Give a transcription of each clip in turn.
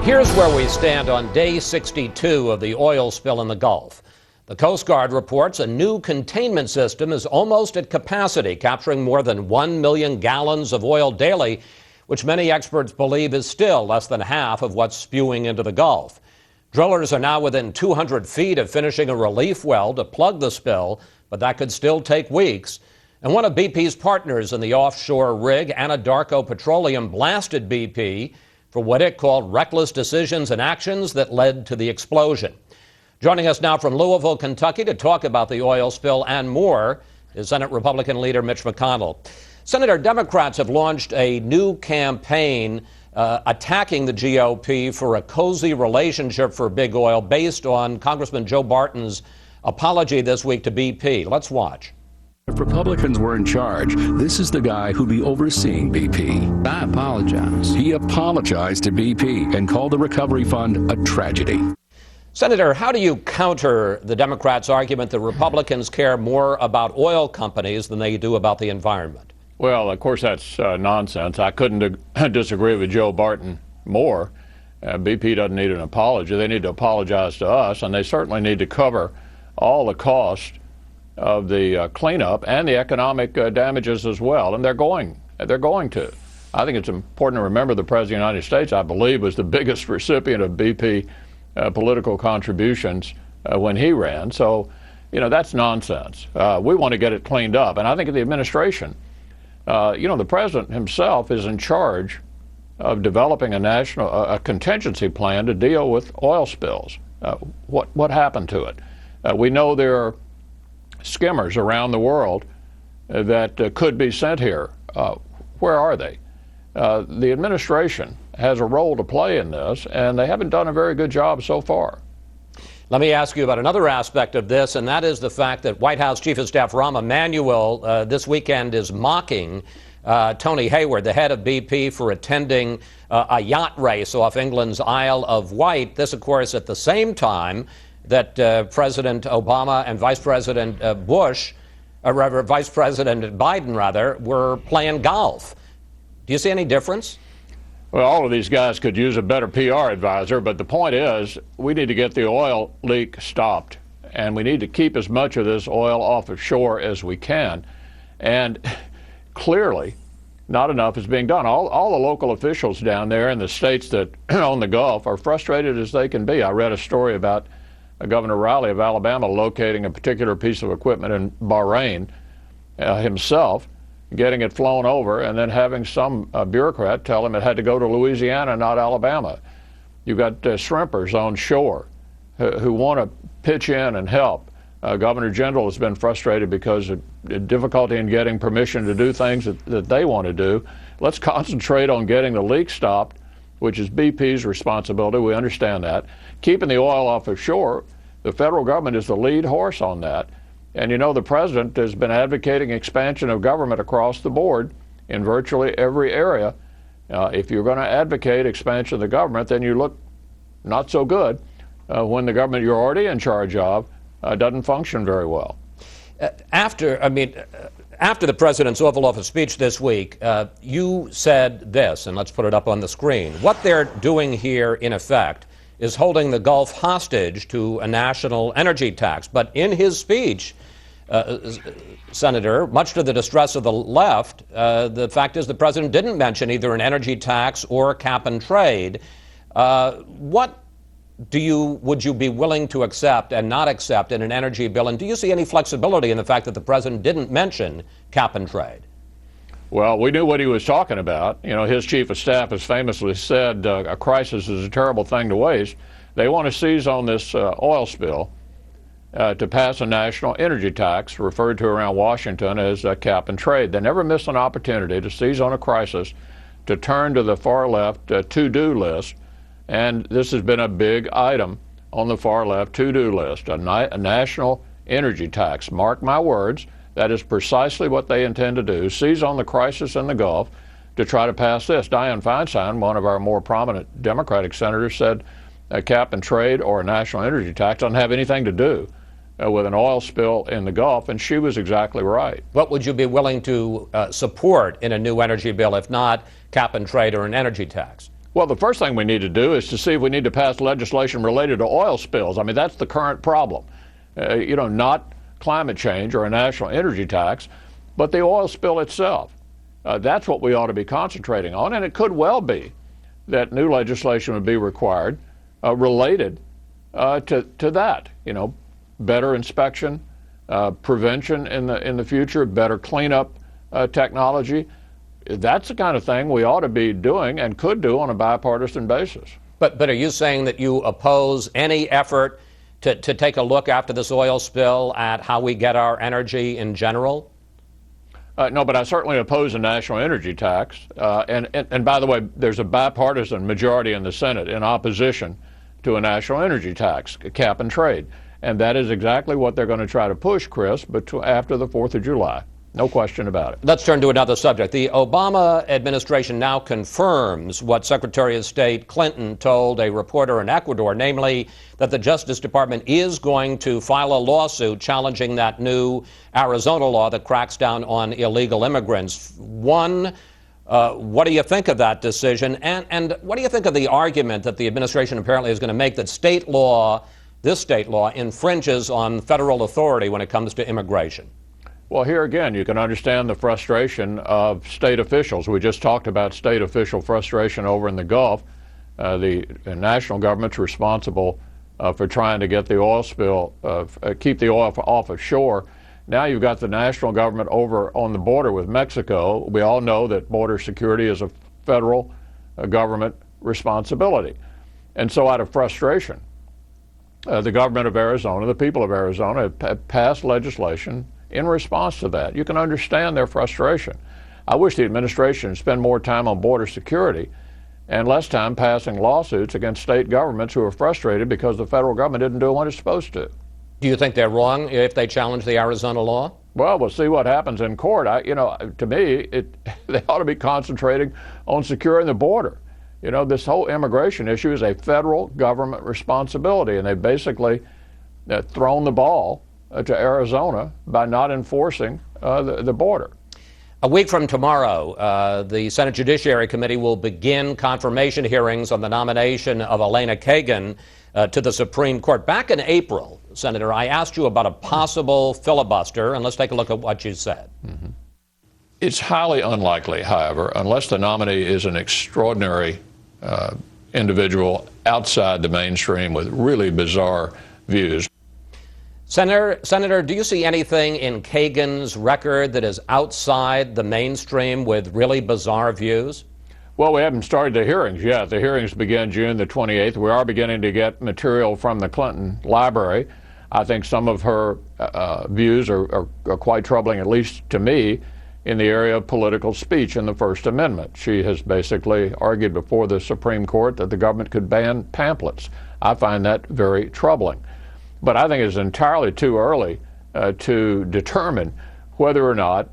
Here's where we stand on day 62 of the oil spill in the Gulf. The Coast Guard reports a new containment system is almost at capacity, capturing more than 1 million gallons of oil daily, which many experts believe is still less than half of what's spewing into the Gulf. Drillers are now within 200 feet of finishing a relief well to plug the spill, but that could still take weeks. And one of BP's partners in the offshore rig, Anadarko Petroleum, blasted BP for what it called reckless decisions and actions that led to the explosion. Joining us now from Louisville, Kentucky to talk about the oil spill and more is Senate Republican leader Mitch McConnell. Senator, Democrats have launched a new campaign attacking the GOP for a cozy relationship for big oil based on Congressman Joe Barton's apology this week to BP. Let's watch. If Republicans were in charge, this is the guy who'd be overseeing BP. I apologize. He apologized to BP and called the recovery fund a tragedy. Senator, how do you counter the Democrats' argument that Republicans care more about oil companies than they do about the environment? Well, of course, that's nonsense. I couldn't disagree with Joe Barton more. BP doesn't need an apology. They need to apologize to us, and they certainly need to cover all the cost of the cleanup and the economic damages as well, and they're going to. I think it's important to remember the President of the United States, I believe, was the biggest recipient of BP political contributions when he ran. So, that's nonsense. We want to get it cleaned up, and I think the administration, the President himself is in charge of developing a contingency plan to deal with oil spills. What happened to it? We know there are skimmers around the world that could be sent here. Where are they? The administration has a role to play in this, and they haven't done a very good job so far. Let me ask you about another aspect of this, and that is the fact that White House Chief of Staff Rahm Emanuel this weekend is mocking Tony Hayward, the head of BP, for attending a yacht race off England's Isle of Wight. This, of course, at the same time that President Obama and Vice President Vice President Biden, were playing golf. Do you see any difference? Well, all of these guys could use a better PR advisor, but the point is we need to get the oil leak stopped, and we need to keep as much of this oil off of shore as we can. And clearly, not enough is being done. All the local officials down there in the states that own the Gulf are frustrated as they can be. I read a story about Governor Riley of Alabama locating a particular piece of equipment in Bahrain himself, getting it flown over, and then having some bureaucrat tell him it had to go to Louisiana, not Alabama. You've got shrimpers on shore who want to pitch in and help. Governor General has been frustrated because of difficulty in getting permission to do things that they want to do. Let's concentrate on getting the leak stopped, which is BP's responsibility. We understand that. Keeping the oil off of shore, the federal government is the lead horse on that. And the president has been advocating expansion of government across the board in virtually every area. If you're going to advocate expansion of the government, then you look not so good when the government you're already in charge of doesn't function very well. After the president's Oval Office speech this week, you said this, and let's put it up on the screen. What they're doing here, in effect, is holding the Gulf hostage to a national energy tax. But in his speech, Senator, much to the distress of the left, the fact is the president didn't mention either an energy tax or cap and trade. What would you be willing to accept and not accept in an energy bill? And do you see any flexibility in the fact that the president didn't mention cap and trade? Well, we knew what he was talking about. His chief of staff has famously said a crisis is a terrible thing to waste. They want to seize on this oil spill to pass a national energy tax, referred to around Washington as cap and trade. They never miss an opportunity to seize on a crisis, to turn to the far left to-do list. And this has been a big item on the far left to-do list, a national energy tax. Mark my words. That is precisely what they intend to do, seize on the crisis in the Gulf to try to pass this. Dianne Feinstein, one of our more prominent Democratic senators, said a cap and trade or a national energy tax doesn't have anything to do with an oil spill in the Gulf, and she was exactly right. What would you be willing to support in a new energy bill, if not cap and trade or an energy tax? Well, the first thing we need to do is to see if we need to pass legislation related to oil spills. I mean, that's the current problem. Not climate change or a national energy tax, but the oil spill itself. That's what we ought to be concentrating on, and it could well be that new legislation would be required related to that. Better inspection, prevention in the future, better cleanup technology. That's the kind of thing we ought to be doing and could do on a bipartisan basis. But are you saying that you oppose any effort to take a look after this oil spill at how we get our energy in general? No, but I certainly oppose a national energy tax. And by the way, there's a bipartisan majority in the Senate in opposition to a national energy tax, cap and trade. And that is exactly what they're going to try to push, Chris, but after the 4th of July. No question about it. Let's turn to another subject. The Obama administration now confirms what Secretary of State Clinton told a reporter in Ecuador, namely that the Justice Department is going to file a lawsuit challenging that new Arizona law that cracks down on illegal immigrants. One, what do you think of that decision? And what do you think of the argument that the administration apparently is going to make that this state law infringes on federal authority when it comes to immigration? Well, here again, you can understand the frustration of state officials. We just talked about state official frustration over in the Gulf. The national government's responsible for trying to get the oil spill, keep the oil off of shore. Now you've got the national government over on the border with Mexico. We all know that border security is a federal government responsibility. And so out of frustration, the government of Arizona, the people of Arizona, have passed legislation in response to that. You can understand their frustration. I wish the administration would spend more time on border security and less time passing lawsuits against state governments who are frustrated because the federal government didn't do what it's supposed to. Do you think they're wrong if they challenge the Arizona law? Well, we'll see what happens in court. To me, they ought to be concentrating on securing the border. This whole immigration issue is a federal government responsibility, and they've basically thrown the ball to Arizona by not enforcing the border. A week from tomorrow, the Senate Judiciary Committee will begin confirmation hearings on the nomination of Elena Kagan to the Supreme Court. Back in April, Senator, I asked you about a possible filibuster, and let's take a look at what you said. Mm-hmm. It's highly unlikely, however, unless the nominee is an extraordinary individual outside the mainstream with really bizarre views. Senator, do you see anything in Kagan's record that is outside the mainstream with really bizarre views? Well, we haven't started the hearings yet. The hearings begin June the 28th. We are beginning to get material from the Clinton library. I think some of her views are quite troubling, at least to me, in the area of political speech and the First Amendment. She has basically argued before the Supreme Court that the government could ban pamphlets. I find that very troubling. But I think it's entirely too early to determine whether or not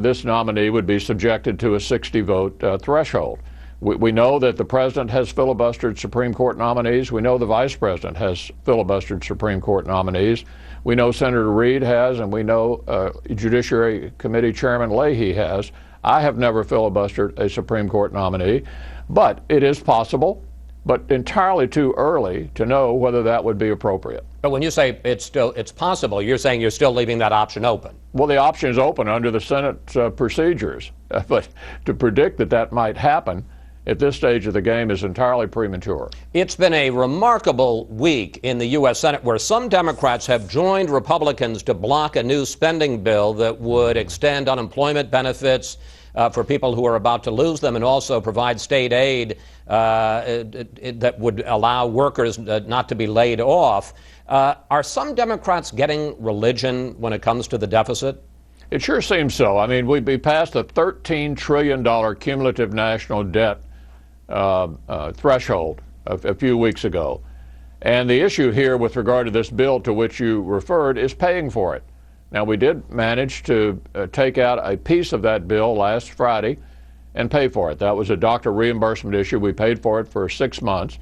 this nominee would be subjected to a 60-vote threshold. We know that the president has filibustered Supreme Court nominees. We know the vice president has filibustered Supreme Court nominees. We know Senator Reid has, and we know Judiciary Committee Chairman Leahy has. I have never filibustered a Supreme Court nominee, but it is possible, but entirely too early to know whether that would be appropriate. But when you say it's possible, you're saying you're still leaving that option open. Well, the option is open under the Senate's procedures, but to predict that might happen at this stage of the game is entirely premature. It's been a remarkable week in the U.S. Senate where some Democrats have joined Republicans to block a new spending bill that would extend unemployment benefits for people who are about to lose them and also provide state aid that would allow workers not to be laid off. Are some Democrats getting religion when it comes to the deficit? It sure seems so. I mean, we'd be past the $13 trillion cumulative national debt threshold a few weeks ago. And the issue here with regard to this bill to which you referred is paying for it. Now, we did manage to take out a piece of that bill last Friday and pay for it. That was a doctor reimbursement issue. We paid for it for 6 months.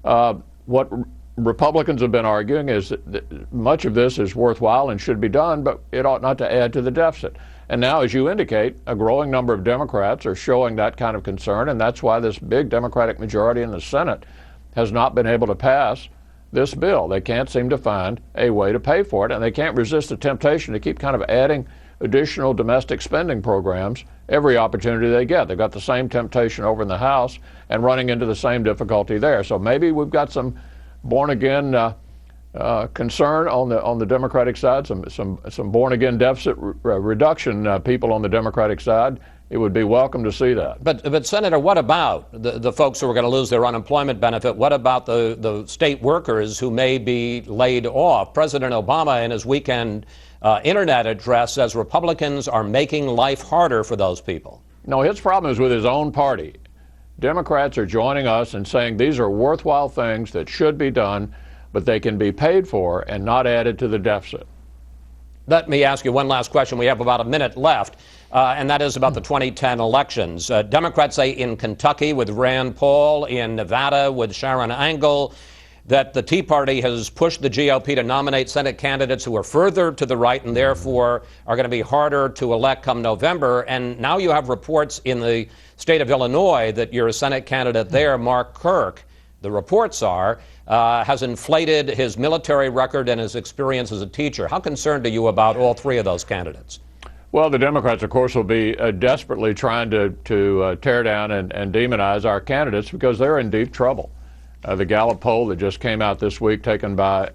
What Republicans have been arguing is that much of this is worthwhile and should be done, but it ought not to add to the deficit. And now, as you indicate, a growing number of Democrats are showing that kind of concern, and that's why this big Democratic majority in the Senate has not been able to pass this bill. They can't seem to find a way to pay for it, and they can't resist the temptation to keep kind of adding additional domestic spending programs every opportunity they get. They've got the same temptation over in the House and running into the same difficulty there. So maybe we've got some born-again concern on the Democratic side, some born-again deficit reduction people on the Democratic side. It would be welcome to see that. But Senator, what about the folks who are going to lose their unemployment benefit? What about the state workers who may be laid off? President Obama, in his weekend internet address, says Republicans are making life harder for those people. No, his problem is with his own party. Democrats are joining us and saying these are worthwhile things that should be done, but they can be paid for and not added to the deficit. Let me ask you one last question. We have about a minute left, and that is about the 2010 elections. Democrats say in Kentucky with Rand Paul, in Nevada with Sharon Angle, that the Tea Party has pushed the GOP to nominate Senate candidates who are further to the right and therefore are going to be harder to elect come November. And now you have reports in the state of Illinois that your Senate candidate there, Mark Kirk, the reports are, has inflated his military record and his experience as a teacher. How concerned are you about all three of those candidates? Well, the Democrats, of course, will be desperately trying to tear down and demonize our candidates because they're in deep trouble. The Gallup poll that just came out this week, taken by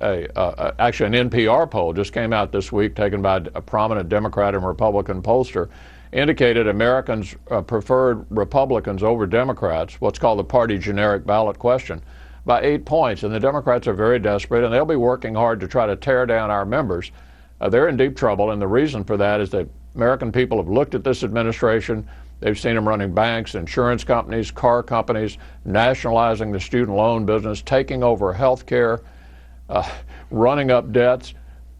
actually an NPR poll just came out this week, taken by a prominent Democrat and Republican pollster, indicated Americans preferred Republicans over Democrats, what's called the party generic ballot question, by 8 points. And the Democrats are very desperate, and they'll be working hard to try to tear down our members. They're in deep trouble, and the reason for that is that American people have looked at this administration. They've seen them running banks, insurance companies, car companies, nationalizing the student loan business, taking over health care, running up debts.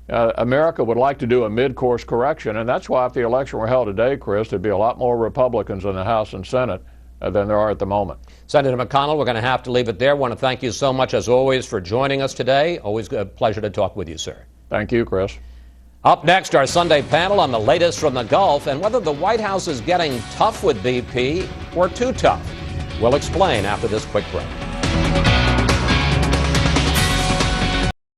America would like to do a mid-course correction, and that's why if the election were held today, Chris, there'd be a lot more Republicans in the House and Senate than there are at the moment. Senator McConnell, we're going to have to leave it there. I want to thank you so much, as always, for joining us today. Always a pleasure to talk with you, sir. Thank you, Chris. Up next, our Sunday panel on the latest from the Gulf and whether the White House is getting tough with BP or too tough. We'll explain after this quick break.